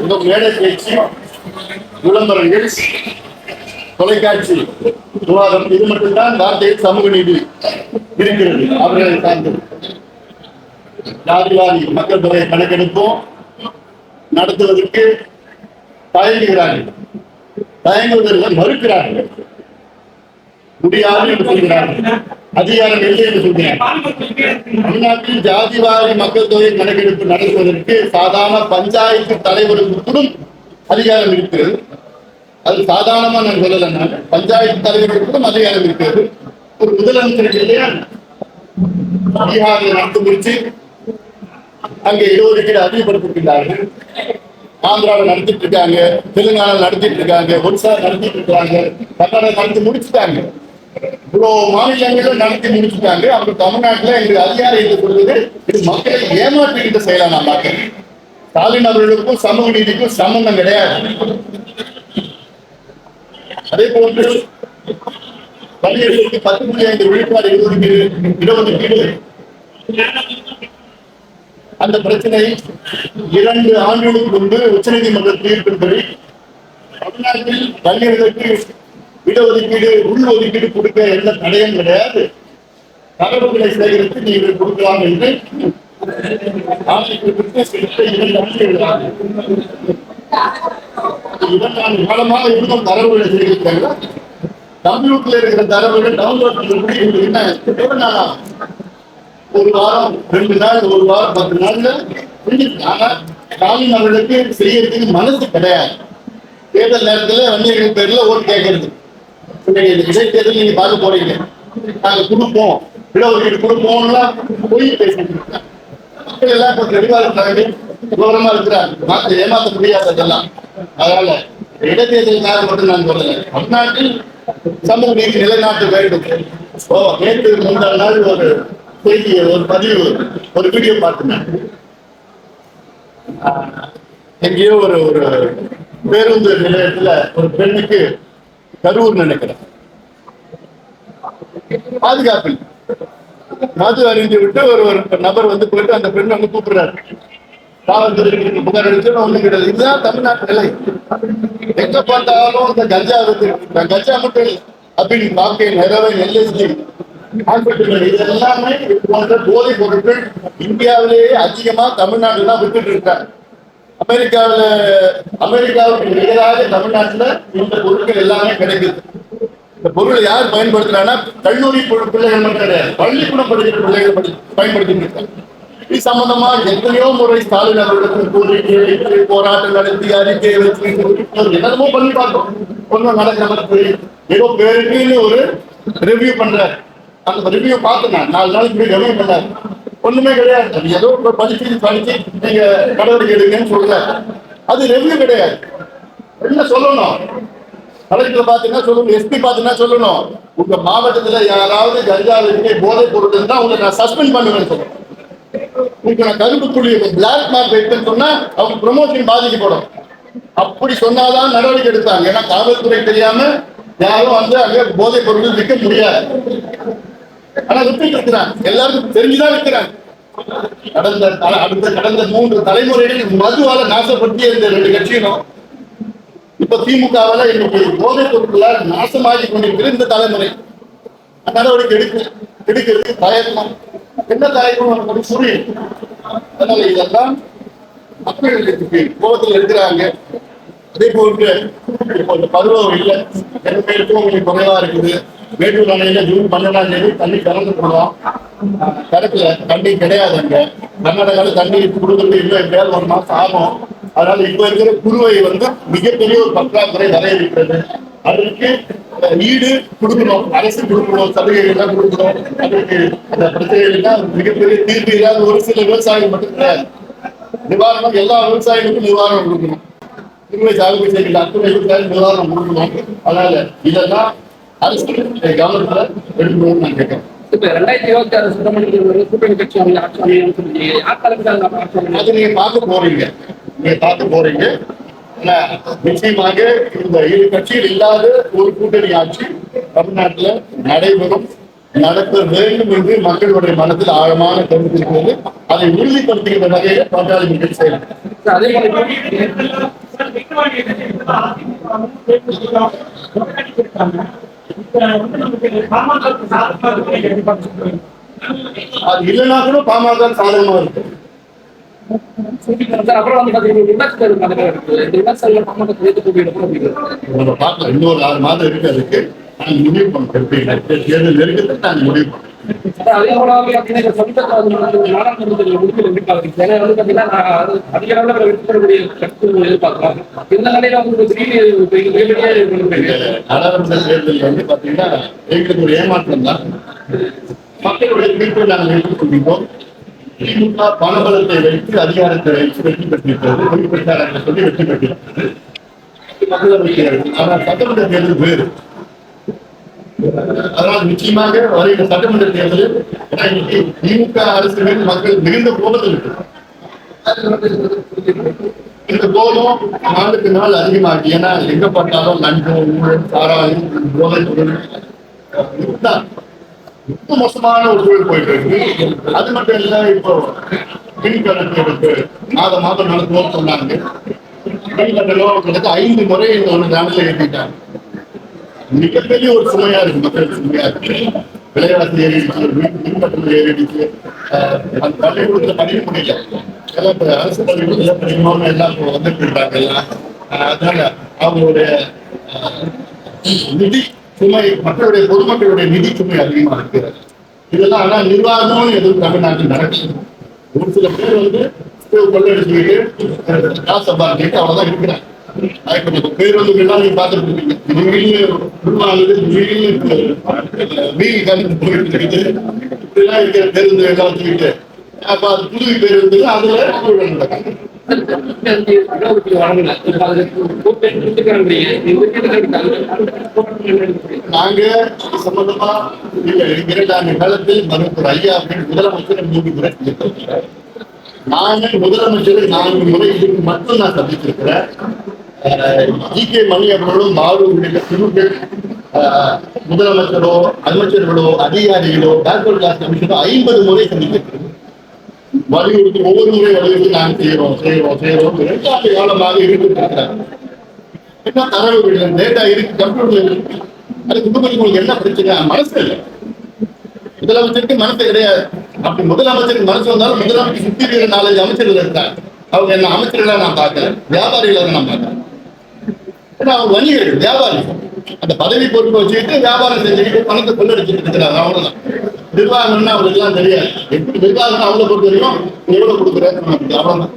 இந்த மேடை பேச்சு, விளம்பரங்கள், தொலைக்காட்சி விவாதம் இது மட்டும்தான் நாட்டில் சமூக நீதி இருக்கிறது. அவர்களை சார்ந்தது ஜாதிவாரி மக்கள் தொகை கணக்கெடுப்பும் நடத்துவதற்கு தயங்குகிறார்கள். தயங்குவதற்கு மறுக்கிறார்கள். முடியாது என்று சொல்கிறார்கள். அதிகாரம் இல்லை என்று சொல்கிறார்கள். தமிழ்நாட்டில் ஜாதிவாரி மக்கள் தொகை கணக்கெடுப்பு நடத்துவதற்கு சாதாரண பஞ்சாயத்து தலைவருக்கு கூட அதிகாரம் இருக்கிறது. அது சாதாரணமா நான் சொல்லல, பஞ்சாயத்து தலைவருக்கும் அதிகாரம் இருக்கிறது. ஒரு முதலமைச்சருக்கு இல்லையா, பீகாரில் நடந்து முடிச்சு அங்கே இடஒதுக்கீடு அதிகப்படுத்திருக்கிறார்கள். ஆந்திராவில் நடத்திட்டு இருக்காங்க, தெலுங்கானாவில் நடத்திட்டு இருக்காங்க, ஒடிசா நடத்திட்டு இருக்காங்க, கர்நாடகா நடத்தி முடிச்சுட்டாங்க. இவ்வளவு மாநிலங்களும் நடத்தி முடிச்சுட்டாங்க. அப்புறம் தமிழ்நாட்டில் எங்களுக்கு அதிகாரம் என்று சொல்வது இது மக்களை ஏமாற்றுகின்ற செயலா நான் பார்க்கிறேன். ஸ்டாலின் அவர்களுக்கும் சமூக நீதிக்கும் சம்பந்தம் கிடையாது. அதே போன்று பள்ளிகளுக்கு 10.5 விழுக்காடு இடஒதுக்கீடு அந்த பிரச்சனை 2 ஆண்டுகளுக்கு முன்பு உச்சநீதிமன்ற தீர்ப்பின்படி தமிழ்நாட்டில் பள்ளிகளுக்கு இடஒதுக்கீடு உள்ஒதுக்கீடு கொடுக்க எந்த தடையும் கிடையாது. தரவுகளை சேகரித்து நீங்கள் கொடுக்கலாம் என்று காலமாக இருந்தும் தரவுகளை சேகரித்தாங்க. கம்ப்யூட்டர்ல இருக்கிற தரவுகள் டவுன்லோட் என்ன ஒரு வாரம் 2 நாள், ஒரு வாரம் 10 நாள்ல ஸ்டாலின் அவர்களுக்கு செய்யறதுக்கு மனசு கிடையாது. தேர்தல் நேரத்தில் வன்னியர்கள் பேர்ல ஓட்டு கேட்கறது. இடைத்தேர்தல் நீங்க பார்க்க போறீங்க, நாங்க கொடுப்போம், இடஒதுக்கீடு கொடுப்போம்லாம் போய் பேசிட்டு இருக்காங்க. மக்கள் எல்லாம் கொஞ்சம் தெளிவா இருக்கிறாங்க, விவரமா இருக்கிறாங்க, ஏமாற்ற முடியாது அதெல்லாம். அதனால இடைத்தேர்தலுக்காக மட்டும் நான் சொல்லல, தமிழ்நாட்டில் சமூக நீதி நிலைநாட்ட வேண்டும். நேற்று முந்தாள் நாள் ஒரு செய்தி, ஒரு பதிவு, ஒரு வீடியோ பார்த்துனேன். எங்கேயோ ஒரு பேருந்து நிலையத்துல ஒரு பெண்ணுக்கு கரூர் நினைக்கிறேன் பாதுகாப்பில் மது அறிந்து விட்டு ஒரு நபர் வந்து போயிட்டு அந்த பெண் வந்து கூப்பிடுறாரு. காவல்துறைக்கு புகார் அளிச்சு ஒண்ணும் கிடையாது. இதுதான் தமிழ்நாட்டு நிலை. எங்க பார்த்தாலும் இந்த கஞ்சா கஞ்சா மட்டும் இல்லை, அப்படின்னு காக்கைன், ஹெரோயின், LSD, இது எல்லாமே போன்ற போதைப் பொருட்கள் இந்தியாவிலேயே அதிகமா தமிழ்நாட்டில் தான் விட்டுட்டு இருக்காங்க. அமெரிக்காவுக்கு நிகராக தமிழ்நாட்டில் இந்த பொருட்கள் எல்லாமே கிடைக்குது. இந்த பொருளை யார் பயன்படுத்துறாங்கன்னா கல்லூரி பிள்ளைகள் மட்டும் கிடையாது, பள்ளிக்கூடம் படிக்கிற பிள்ளைகள் பயன்படுத்திட்டு இருக்காங்க. இது சம்பந்தமா எத்தனையோ முறை ஸ்டாலின் அவர்களுக்கு கோரிக்கை, போராட்டம் நடத்தி, அறிக்கை வச்சு என்னமோ பண்ணி பார்த்தோம். ஒன்றும் நடக்கிறது. ஏதோ பேருக்குன்னு ஒரு ரிவ்யூ பண்றாரு. அந்த ரிவ்யூ பார்த்தேன், 4 நாளைக்கு ரிவ்யூ பண்ணாரு. ஒண்ணுமே கிடையாது. ஏதோ படிச்சு நீங்க நடவடிக்கை எடுங்கன்னு சொல்றாரு. அது ரெவ்யூ கிடையாது. என்ன சொல்லணும், கலெக்டர் பாத்தீங்கன்னா சொல்லணும், SP பாத்தீங்கன்னா சொல்லணும், உங்க மாவட்டத்துல யாராவது கஞ்சா வச்சு போதைப் பொருள் இருந்தா உங்களை நான் சஸ்பெண்ட் பண்ணுவேன்னு சொல்லணும். உங்களுக்கு நான் கருப்பு புள்ளி பிளாக் மார்க் வைப்பேன்னு சொன்னா அவங்க ப்ரமோஷன் பாதிக்கப்படும். அப்படி சொன்னாதான் நடவடிக்கை எடுத்தாங்க. ஏன்னா காவல்துறை தெரியாம யாரும் வந்து அங்க போதைப் பொருட்கள் விற்க முடியாது. ஆனா விட்டுட்டு இருக்கிறாங்க, எல்லாருக்கும் தெரிஞ்சுதான் இருக்கிறாங்க. கடந்த 3 தலைமுறைகளில் மதுவால நாசப்படுத்திய இந்த 2 கட்சிகளும் இப்ப திமுகவால இன்னைக்கு போதைப் பொருட்களால் நாசமாகி கொண்டிருக்கிற இந்த தலைமுறை நடவடிக்கை எடுக்கிறது தயக்கம். என்ன தயக்கம் புரியும். அதனால இதெல்லாம் மக்களுக்கு கோபத்தில் இருக்கிறாங்க. அதே போன்று இப்போ இந்த பருவம் இல்லை, பேருக்கும் உங்களுக்கு குறைவா இருக்குது. மேட்டூர் அணையில ஜூன் 12ஆம் தேதி தண்ணி திறந்து போடுவோம். கரெக்ட்ல தண்ணி கிடையாது. அங்க கர்நாடகாவில் தண்ணி கொடுக்கறது இல்லை, எப்படியாவது 1 மாசம் ஆகும். அதனால இப்ப இருக்கிற குருவை வந்து மிகப்பெரிய ஒரு பற்றாக்குறை வர இருக்கிறது. அதற்கு ஈடு கொடுக்கணும், அரசு கொடுக்கணும், சலுகைகள் கொடுக்கணும். அதற்கு அந்த பிரச்சனைகள் மிகப்பெரிய தீர்வு இல்லாத ஒரு சில விவசாயிகள் மட்டும் கிடையாது. நிவாரணம் எல்லா விவசாயிகளுக்கும் நிவாரணம் கொடுக்கணும். குருவை சாகுபடி செய்கிற அத்தனை விவசாயிகள் நிவாரணம் கொடுக்கணும். அதனால இதெல்லாம் அரசு கவனத்துல எடுக்கணும்னு நான் கேட்கிறேன். 2026 சட்டமன்ற கூட்டணி கட்சி அது நீங்க பார்க்க போறீங்க. நிச்சயமாக இந்த 7 கட்சியில் இல்லாத ஒரு கூட்டணி ஆட்சி தமிழ்நாட்டில் நடைபெறும். நடக்க வேண்டும் என்று மக்களுடைய மனத்தில் ஆழமான கருத்து இருக்கிறது. அதை உறுதிப்படுத்துகின்ற வகையில் பாட்டாளி மக்கள் செய்யலாம். அதே மாதிரி அது இல்லைன்னா கூட பாமக சாதகமா இருக்கு. அப்புறம் வந்து பாத்தீங்கன்னா விமர்சனம் இருக்கு. இந்த விமர்சனம் பாமக நம்ம பார்க்கலாம். இன்னொரு 6 மாதம் இருக்கு. அதுக்கு நாங்கள் முடிவு பண்ணுறோம். தேர்தல் நெருக்கத்தை நாங்கள் முடிவு பண்ணுறோம். அதே போல பாத்தீங்கன்னா சமீபத்தில் நாடாளுமன்றத்தில் முடிவு எதிர்பார்க்கிறேன். ஏன்னா வந்து பாத்தீங்கன்னா அதிக அளவில் வெற்றி கருத்து எதிர்பார்க்கலாம். இந்த நிலையில வந்து நாடாளுமன்ற தேர்தல் வந்து பாத்தீங்கன்னா எங்களுக்கு ஒரு ஏமாற்றம் தான். மக்களுடைய தீர்ப்பை நாங்கள் எடுத்துக்கொள்கிறோம். திமுக பணபலத்தை வைத்து அதிகாரத்தை வைத்து வெற்றி பெற்றிருக்கிறது. பொய் பிரச்சாரங்களை சொல்லி வெற்றி பெற்றிருக்கிறது. மக்களவை தேர்தல். ஆனால் சட்டமன்ற தேர்தல் வேறு. அதனால் நிச்சயமாக வருகிற சட்டமன்ற தேர்தலில் திமுக அரசு மீது மக்கள் மிகுந்த கோபத்தில் இருக்கு. இந்த கோபம் நாளுக்கு நாள் அதிகமாகி, ஏன்னா எங்க பார்த்தாலும் லஞ்சம், ஊழல், சாராயம், போதை பொருள் ரொம்ப மோசமான ஒரு சூழல் போயிட்டு இருக்கு. அது மட்டும் இல்ல, இப்போ மின் கணக்கு மாதம் நடத்துவோம் சொன்னாங்க. மின் கட்டணம் கிட்டத்தட்ட 5 முறை இந்த ஒன்று நாளில் ஏற்றிட்டாங்க. மிகப்பெரிய ஒரு சுமையா இருக்கு. மக்களுக்கு சுமையா இருக்கு. விலைவாசி ஏறிடுச்சு, மின் கட்டணம் ஏறிடுச்சு. பள்ளிக்கூடத்துல படிக்க முடியல. எல்லாம் அரசு பள்ளிக்கூடத்துல படிக்கணும்னு எல்லாம் வந்துட்டு இருக்காங்க எல்லாம். அதனால அவங்களுடைய நிதி சுமை, மக்களுடைய பொதுமக்களுடைய நிதி சுமை அதிகமா இருக்கிறது. இதெல்லாம் ஆனா நிர்வாகம்னு எதுவும் தமிழ்நாட்டில் நடக்குது. ஒரு சில பேர் வந்து கொள்ளடிச்சுக்கிட்டு காசு சம்பாதிச்சுட்டு அவ்வளவுதான் இருக்கிறாங்க. அதுக்கு பேர் வந்து எல்லாம் நீங்க பார்த்துட்டு இருக்கீங்க. வீல் கலந்து போயிட்டு இருக்குது. இப்படிலாம் இருக்கிற பேருந்து எல்லாம் வச்சுக்கிட்டு அப்ப அது புதுவை பேருந்து அதுல நடக்கும். நாங்க சம்பந்தமா 2 ஆண்டு காலத்தில் மருத்துவர் ஐயா அப்படின்னு முதலமைச்சர் 3 முறை சந்தித்திருக்கிறேன். நானே முதலமைச்சரை 4 முறை இதுக்கு மட்டும் நான் சந்தித்திருக்கிறேன். ஜி.கே. மணி அவர்களும் பாலு உள்ளிட்ட குழுக்கள் முதலமைச்சரோ அமைச்சர்களோ அதிகாரிகளோ பேக்வர்ட் கிளாஸ் கமிஷனோ 50 முறை சந்தித்திருக்கிறேன். வலியுறுத்தி ஒவ்வொரு முறை வலியுறுத்தி நாங்கள் செய்யறோம் 2 ஆண்டு காலமாக இருந்திருக்கிறாங்க. என்ன தரவுகள் டேட்டா இருக்கு, கம்ப்யூட்டர்ல இருக்கு. அது குடும்பங்களுக்கு என்ன பிரச்சனை? மனசு இல்லை. முதலமைச்சருக்கு மனசு கிடையாது. அப்படி முதலமைச்சருக்கு மனசு வந்தாலும் முதலமைச்சர் சுத்தி இருக்கிற 4-5 அமைச்சர்கள் இருக்காங்க. அவங்க என்ன அமைச்சர்களா நான் பார்க்கல, வியாபாரிகளாக நான் பார்க்கறேன். ஏன்னா அவங்க வணிகர்கள், வியாபாரிகள். அந்த பதவி பொறுப்பை வச்சுக்கிட்டு வியாபாரம் செஞ்சுக்கிட்டு பணத்தை கொள்ளடிச்சுட்டு இருக்கிறாங்க. அவ்வளவுதான். நிர்வாகம்னா அவங்களுக்கு எல்லாம் தெரியாது. எப்படி நிர்வாகம் அவங்களை பொறுத்த வரைக்கும் எவ்வளவு கொடுக்குறேன் அவ்வளவுதான்.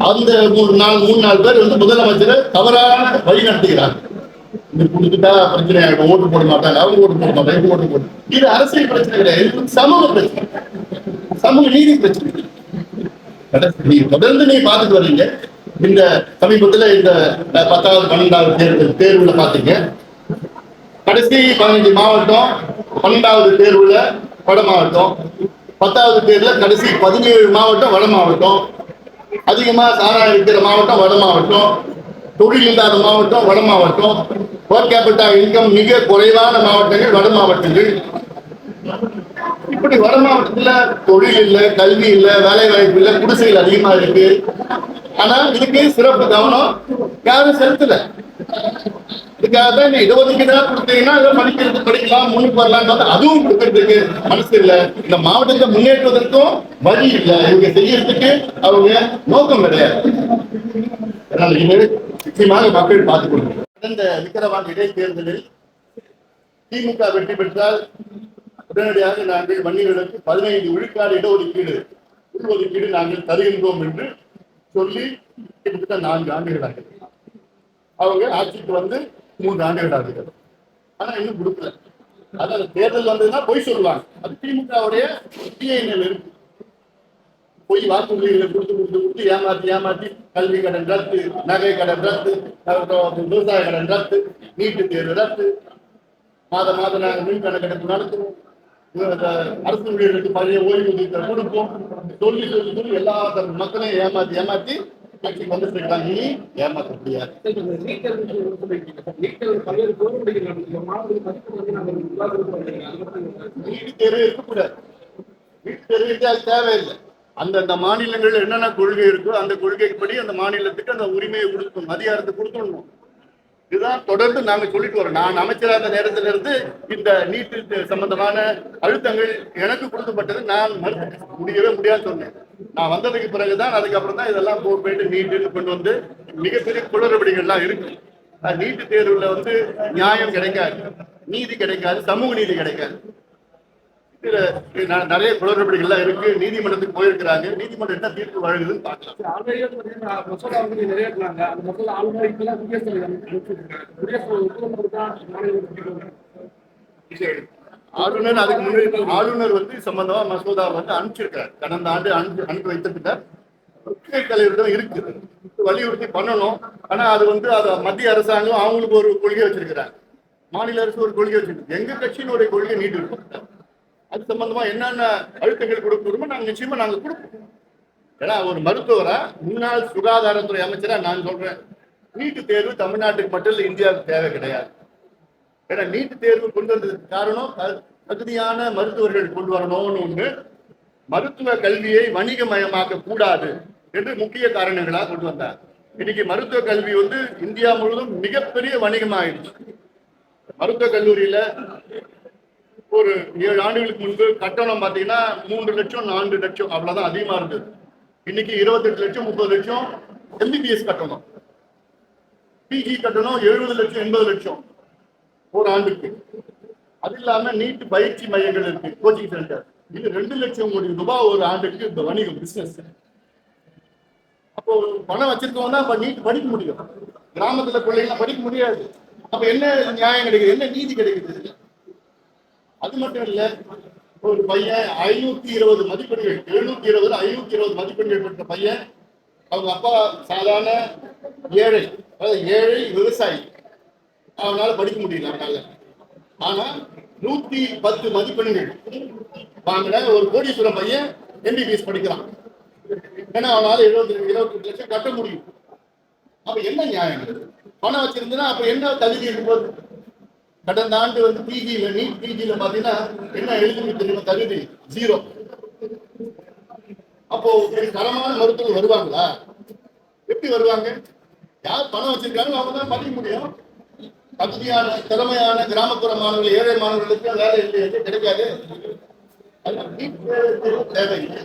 அந்த 3-4 பேர் வந்து முதலமைச்சரை தவறான வழி நடத்துகிறாங்க. இது கொடுத்துட்டா பிரச்சனை ஆகும், ஓட்டு போட மாட்டாங்க, அவங்க ஓட்டு போட மாட்டாங்க, ஓட்டு போட. இது அரசியல் பிரச்சனை கிடையாது, சமூக பிரச்சனை, சமூக நீதி பிரச்சனை. தொடர்ந்து நீங்க பார்த்துட்டு வரீங்க. இந்த சமீபத்துல இந்த 10வது 12வது தேர்வுல பாத்தீங்க. கடைசி 15 மாவட்டம் 12வது தேர்வுல வட மாவட்டம், 10வது தேர்வுல கடைசி 17 மாவட்டம் வட மாவட்டம், அதிகமா சாராயம் இருக்கிற மாவட்டம் வட மாவட்டம், தொழில் இல்லாத மாவட்டம் வட மாவட்டம், பர் கேபிட்டா இன்கம் மிக குறைவான மாவட்டங்கள் வட மாவட்டங்கள். இப்படி வட மாவட்டத்துல தொழில் இல்லை, கல்வி இல்லை, வேலை வாய்ப்பு இல்லை, குடிசைகள் அதிகமா இருக்கு. ஆனா இதுக்கு சிறப்பு கவனம் யாரும் செலுத்தல. இதுக்காக தான் இடஒதுக்கீடா கொடுத்தீங்கன்னா படிக்கிறது படிக்கலாம், முன்னுக்கு வரலாம். அதுவும் கொடுக்கறதுக்கு மனசு இல்லை. இந்த மாவட்டத்தை முன்னேற்றுவதற்கும் வழி இல்லை. இவங்க செய்யறதுக்கு அவங்க நோக்கம் கிடையாது. இது நிச்சயமாக மக்கள் பார்த்துக் கொள்ளுங்க. கடந்த விக்கிரவாண்டி இடைத்தேர்தலில் திமுக வெற்றி பெற்றால் உடனடியாக நாங்கள் வன்னியர்களுக்கு 15 விழுக்காடு இடஒதுக்கீடு உள்ஒதுக்கீடு நாங்கள் தருகின்றோம் என்று சொல்லி கிட்டத்தட்ட 4 ஆண்டுகளாக அவங்க ஆட்சிக்கு வந்து 3 ஆண்டுகள் ஆகுது. ஆனா இன்னும் கொடுக்கல. அதாவது தேர்தல் வந்ததுன்னா பொய் சொல்லுவாங்க. அது திமுகவுடைய டிஎன்ஏல இருக்கு. பொய் வாக்குறுதிகளை கொடுத்து ஏமாத்தி கல்வி கடன் ரத்து, நகை கடன் ரத்து, விவசாய கடன் ரத்து, நீட்டு தேர்வு ரத்து, மாதம் நாங்கள் மின் கணக்கெடுப்பு நடத்துவோம், அரசு ஊழியர்களுக்கு பழைய ஓய்வூதியத்தை கொடுப்போம் சொல்லி எல்லா மக்களையும் ஏமாத்தி ஆட்சிக்கு வந்துட்டு இருக்காங்க. நீ ஏமாற்ற முடியாது. நீட் தேர்வு இருக்கக்கூடாது. நீட் தேர்வு அது தேவையில்லை. அந்தந்த மாநிலங்கள் என்னென்ன கொள்கை இருக்கோ அந்த கொள்கைப்படி அந்த மாநிலத்துக்கு அந்த உரிமையை கொடுக்கணும், அதிகாரத்தை கொடுக்கணும். இதுதான் தொடர்ந்து நாங்க சொல்லிட்டு வரோம். நான் அமைச்சராக நேரத்தில இருந்து இந்த நீட்டு சம்பந்தமான அழுத்தங்கள் எனக்கு கொடுக்கப்பட்டது. நான் முடியவே முடியாது சொன்னேன். நான் வந்ததுக்கு பிறகுதான் அதுக்கப்புறம் தான் இதெல்லாம் போயிட்டு நீட்டு கொண்டு வந்து மிகப்பெரிய குளறுபடிகள்லாம் இருக்கு. நீட்டு தேர்வுல வந்து நியாயம் கிடைக்காது, நீதி கிடைக்காது, சமூக நீதி கிடைக்காது. இதுல நிறைய குளறுபடிகள்லாம் இருக்கு. நீதிமன்றத்துக்கு போயிருக்கிறாங்க. நீதிமன்றம் என்ன தீர்ப்பு வழங்குதுன்னு பார்க்கலாம். ஆளுநர் அதுக்கு முன்னாடி ஆளுநர் வந்து சம்பந்தமா மசோதா வந்து அனுப்பிச்சிருக்காரு. கடந்த ஆண்டு அனுப்பி வைத்திருக்கிறார். தலைவரிடம் இருக்கு, வலியுறுத்தி பண்ணணும். ஆனா அது வந்து அதை மத்திய அரசாங்கம் அவங்களுக்கு ஒரு கொள்கை வச்சிருக்கிறாங்க, மாநில அரசு ஒரு கொள்கை வச்சிருக்கு. எங்க கட்சியினுடைய கொள்கை நீட்டு இருக்கு. அது சம்பந்தமா என்னென்ன அழுத்தங்கள் கொடுக்கணுமோ நாங்க நிச்சயமா நாங்க கொடுப்போம். ஏன்னா ஒரு மருத்துவரா, முன்னாள் சுகாதாரத்துறை அமைச்சரா நான் சொல்றேன், நீட்டு தேர்வு தமிழ்நாட்டுக்கு மட்டும் இல்லை, இந்தியாவுக்கு தேவை கிடையாது. ஏன்னா நீட்டு தேர்வு கொண்டு வந்ததுக்கு காரணம் தகுதியான மருத்துவர்கள் கொண்டு வரணும்னு ஒண்ணு, மருத்துவ கல்வியை வணிகமயமாக்க கூடாது என்று முக்கிய காரணங்களாக கொண்டு வந்தார். இன்னைக்கு மருத்துவ கல்வி வந்து இந்தியா முழுவதும் மிகப்பெரிய வணிகமாயிடுச்சு. மருத்துவ கல்லூரியில ஒரு 7 ஆண்டுகளுக்கு முன்பு கட்டணம் பார்த்தீங்கன்னா 3 லட்சம் 4 லட்சம் அவ்வளவுதான் அதிகமா இருந்தது. இன்னைக்கு 28 லட்சம் 30 லட்சம் எம்பிபிஎஸ் கட்டணம், பிஜி கட்டணம் 70 லட்சம் 80 லட்சம் ஒரு ஆண்டுக்கு. அது இல்லாம நீட் பயிற்சி மையங்கள் இருக்கு, கோச்சிங் சென்டர், இது 2 லட்சம் கோடி ரூபாய் ஒரு ஆண்டுக்கு இந்த வணிகம் பிசினஸ். அப்போ பணம் வச்சிருக்கவங்க தான் அப்ப நீட் படிக்க முடியும், கிராமத்துல பிள்ளைங்க படிக்க முடியாது. அப்ப என்ன நியாயம் கிடைக்குது, என்ன நீதி கிடைக்குது? அது மட்டும் இல்ல, ஒரு பையன் 520 மதிப்பெண்கள், 720 520 மதிப்பெண்கள் பெற்ற பையன், அவங்க அப்பா சாதாரண ஏழை, அதாவது ஏழை விவசாயி, அவனால படிக்க முடியல அவனால. ஆனா 110 மதிப்பெண்கள் வாங்கின ஒரு கோடீஸ்வரம் பையன் எம்பிபிஎஸ் படிக்கிறான். ஏன்னா அவனால 28 லட்சம் கட்ட முடியும். அப்ப என்ன நியாயம்? பணம் வச்சிருந்தா அப்ப என்ன தகுதி இருக்கும்போது? கடந்த ஆண்டு வந்து பிஜியில நீட் பிஜியில பாத்தீங்கன்னா என்ன எழுதி தெரியுமா? தகுதி 0. அப்போ தரமான மருத்துவர்கள் வருவாங்களா? எப்படி வருவாங்க? யார் பணம் வச்சிருக்காங்க அவங்க தான் படிக்க முடியும். தகுதியான திறமையான கிராமப்புற மாணவர்கள், ஏழை மாணவர்களுக்கு வேலை இல்லை, கிடைக்காது. தேவையில்லை.